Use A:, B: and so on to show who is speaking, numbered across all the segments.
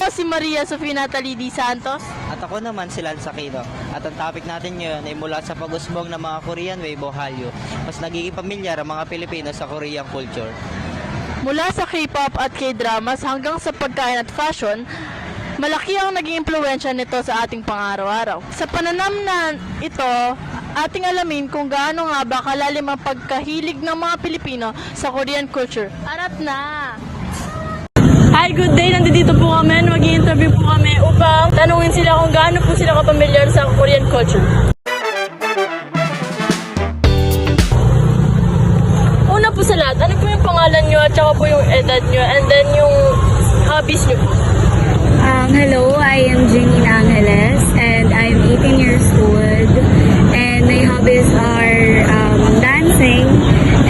A: Ako si Maria Sofia Natalie D. Santos.
B: At ako naman si Lance Aquino. At ang topic natin ngayon ay mula sa pag-usbong ng mga Korean wave o Hallyu. Mas nagiging pamilyar ang mga Pilipino sa Korean culture.
A: Mula sa K-pop at K-dramas hanggang sa pagkain at fashion, malaki ang naging impluwensya nito sa ating pang-araw-araw. Sa pananam na ito, ating alamin kung gaano nga ba kalalim ang pagkahilig ng mga Pilipino sa Korean culture. Arat na! Hi, good day! Nandito po kami. Mag-i-interview po kami upang tanungin sila kung gaano po sila kapamilyar sa Korean culture. Una po sa lahat, ano po yung pangalan nyo at saka po yung edad nyo and then yung hobbies nyo po?
C: Hello, I am Janine Angeles and I'm 18 years old and my hobbies are dancing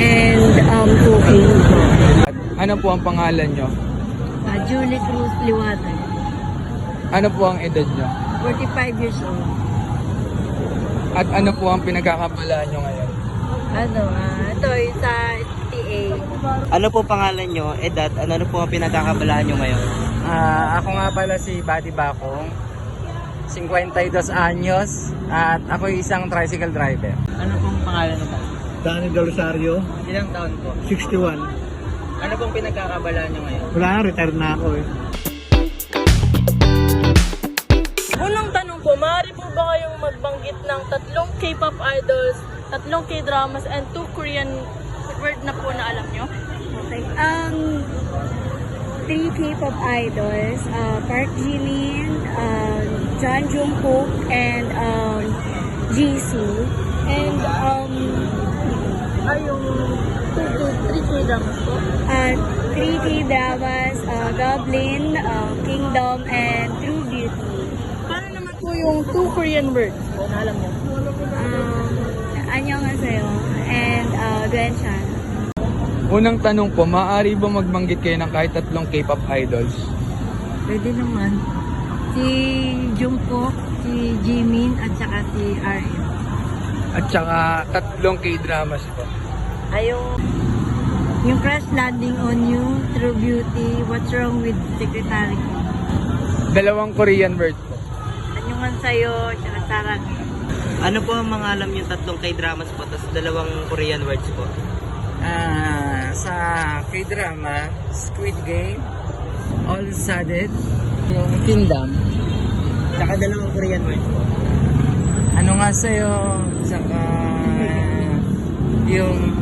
C: and cooking.
D: Ano po ang pangalan nyo?
C: Julie Cruz Liwatan,
D: Ano po ang edad nyo?
C: 45 years old.
D: At ano po ang pinagkakabalaan nyo ngayon?
C: Ito yung sa TA.
B: Ano po pangalan nyo, edad, ano po ang pinagkakabalaan nyo ngayon?
D: Ako nga pala si Buddy Bakong, 52 anyos, at ako isang tricycle driver.
B: Ano pong pangalan nyo po?
E: Danny Del Rosario,
B: Ilang taon po?
E: 61.
B: Ano pong pinagkakabalaan nyo ngayon?
E: Wala na, retired na ako eh.
A: Unang tanong po, maaari po ba kayong magbanggit ng 3 K-pop idols, 3 K-dramas, and 2 Korean word na po na alam nyo?
C: Okay. 3 K-pop idols, Park Jimin, John Jungkook, and Jisoo. And
A: Yung 3 K-dramas po?
C: 3 K-dramas, Goblin, Kingdom, and True Beauty.
A: Paano naman po yung 2 Korean words po na alam nyo?
C: Annyeonghaseyo and Gwencheon.
D: Unang tanong po, maaari ba magbanggit kayo ng kahit 3 K-pop idols?
C: Pwede naman. Si Jungkook, si Jimin, at saka si RM.
D: At saka 3 K-dramas po.
C: Yung Crash Landing on You, True Beauty, What's Wrong with Secretary ko.
D: 2 Korean words po.
C: Annyeonghaseyo, tsaka Sarang.
B: Ano po ang mga alam nyo 3 K-dramas po, tapos 2 Korean words po?
D: Sa K-drama, Squid Game, All Sudden, yung Kingdom,
B: Tsaka 2 Korean words po.
D: ano nga sa'yo, saka yung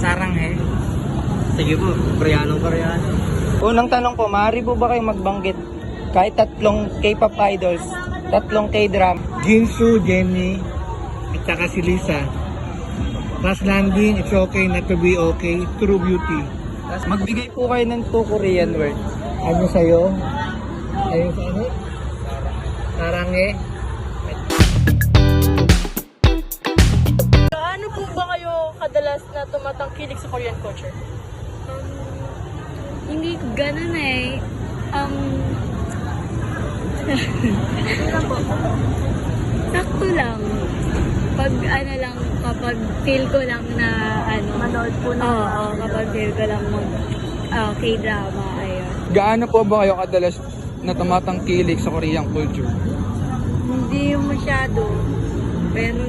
D: Sarang
B: Sige po, Koreano.
D: Unang tanong po, maaari po ba kayo magbanggit kahit 3 K-pop idols, 3 K-drama?
E: Jinsu, Jenny, at saka si Lisa. Crash Landing, It's Okay Not to Be Okay, True Beauty.
D: Magbigay po kayo ng 2 Korean words.
E: Ano sa'yo? Ayun sa ano? Sarange.
A: Gaano po ba kayo kadalas na tumatangkilik sa Korean culture?
C: Hindi ganun eh. Sakto lang. Kapag feel ko lang na manood po na. Oo, kapag feel ko lang K-drama, ayun.
D: Gaano po ba kayo kadalas na tumatangkilik sa Korean culture?
C: Hindi masyado. Pero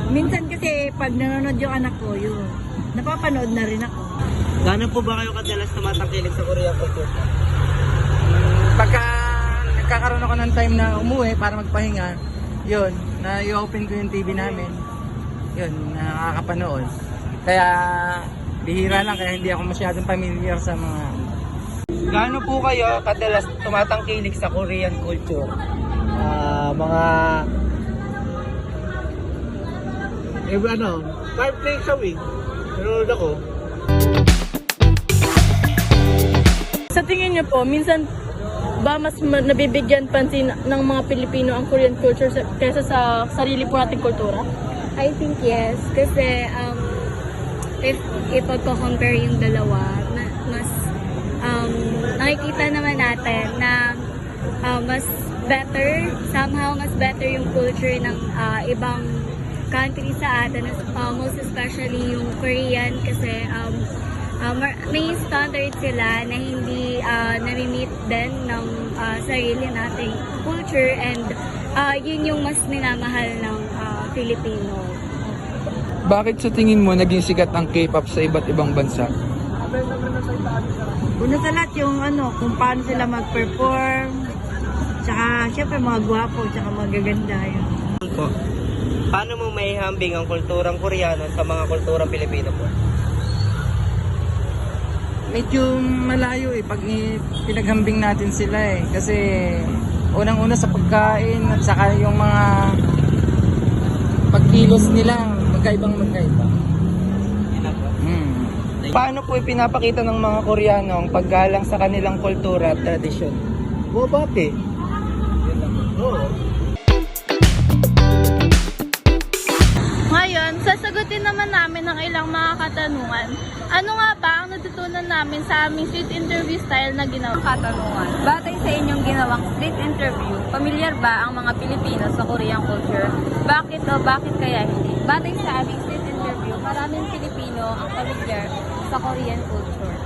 C: minsan kasi pag nanonood yung anak ko, yun, napapanood na rin ako.
B: Gaano po ba kayo kadalas tumatangkilik sa Korean culture?
D: Pagka nagkakaroon ako ng time na umuwi para magpahinga, yun, na i-open ko yung TV namin, yun, nakakapanood. Kaya bihira lang, kaya hindi ako masyadong familiar sa mga... Gaano po kayo kadalas tumatangkilik sa Korean culture?
E: Mga... 5 days a week. Nanonood ako.
A: Sa tingin niyo po, minsan ba mas nabibigyan pansin ng mga Pilipino ang Korean culture kaysa sa sarili po nating kultura?
C: I think yes. Kasi if ipagko-compare yung dalawa, mas nakikita naman natin na mas better, somehow mas better yung culture ng ibang country sa atin, most especially yung Korean kasi may standard sila na hindi nami-meet din ng sarili nating culture and yun yung mas minamahal ng Filipino.
F: Bakit sa tingin mo naging sikat ang K-pop sa iba't ibang bansa?
G: Una sa lahat yung kung paano sila mag-perform, tsaka syempre mga gwapo, tsaka magaganda yun.
B: Po. Paano mo maihambing ang kulturang Koreano sa mga kulturang Pilipino po?
D: Medyo malayo pag pinaghambing natin sila kasi unang-una sa pagkain at saka yung mga pagkilos nila magkaiba.
H: Paano po ipinapakita ng mga Koreano ang paggalang sa kanilang kultura at tradisyon? Bobate.
A: Ngayon, sasagutin naman namin ang ilang mga katanungan. Ano nga ba ang natutunan namin sa aming street interview style na ginawa?
I: Katanungan. Batay sa inyong ginawang street interview, pamilyar ba ang mga Pilipino sa Korean culture? Bakit o bakit kaya hindi? Batay sa aming street interview, maraming Pilipino ang pamilyar sa Korean culture.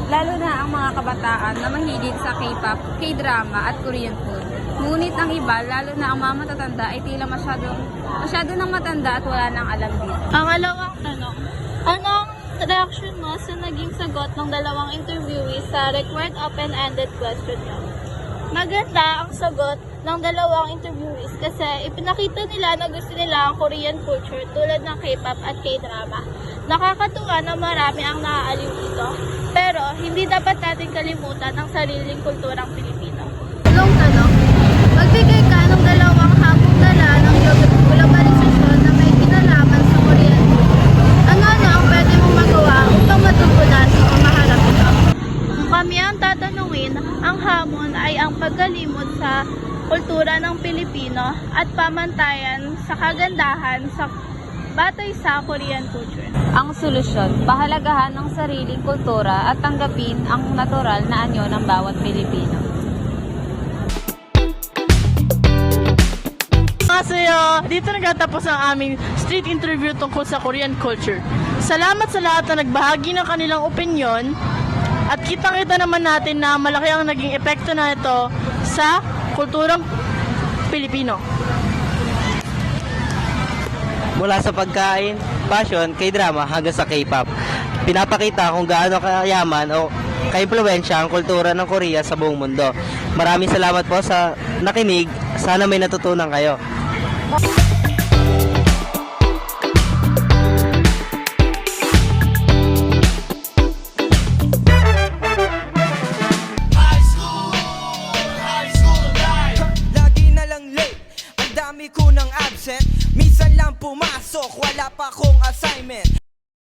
I: Lalo na ang mga kabataan na mahilig sa K-pop, K-drama at Korean food. Ngunit ang iba, lalo na ang mga matatanda ay tila masyado nang matanda at wala nang alam dito.
A: Ang alawang tanong, anong reaction mo sa naging sagot ng dalawang interviewees sa required open-ended question niyo? Maganda ang sagot ng dalawang interviewees kasi ipinakita nila na gusto nila ang Korean culture tulad ng K-pop at K-drama. Nakakatuwa na marami ang naaaliw dito, pero hindi dapat natin kalimutan ang sariling kulturang Pilipino. Long tanong, magbigay ka ng dalawang hamong dala ng globalisasyon na may kinalaman sa Korean culture. Ano-ano ang pwede mong magawa upang matugunan o maharap ito? Kung kami ang tatanungin, ang hamon ay ang pagkalimot sa kultura ng Pilipino at pamantayan sa kagandahan sa batay sa Korean culture.
I: Ang solusyon, pahalagahan ng sariling kultura at tanggapin ang natural na anyo ng bawat Pilipino.
A: Masaya, dito nagtatapos ang aming street interview tungkol sa Korean culture. Salamat sa lahat na nagbahagi ng kanilang opinyon at kitang-kita naman natin na malaki ang naging epekto na ito sa kulturang Pilipino.
B: Mula sa pagkain, fashion, K-drama hanggang sa K-pop. Pinapakita kung gaano kayaman o kaimpluwensya ang kultura ng Korea sa buong mundo. Maraming salamat po sa nakinig. Sana may natutunan kayo.
J: Lagi na lang late, ang dami ko ng absent. Minsan lang pumasok, wala pa akong assignment.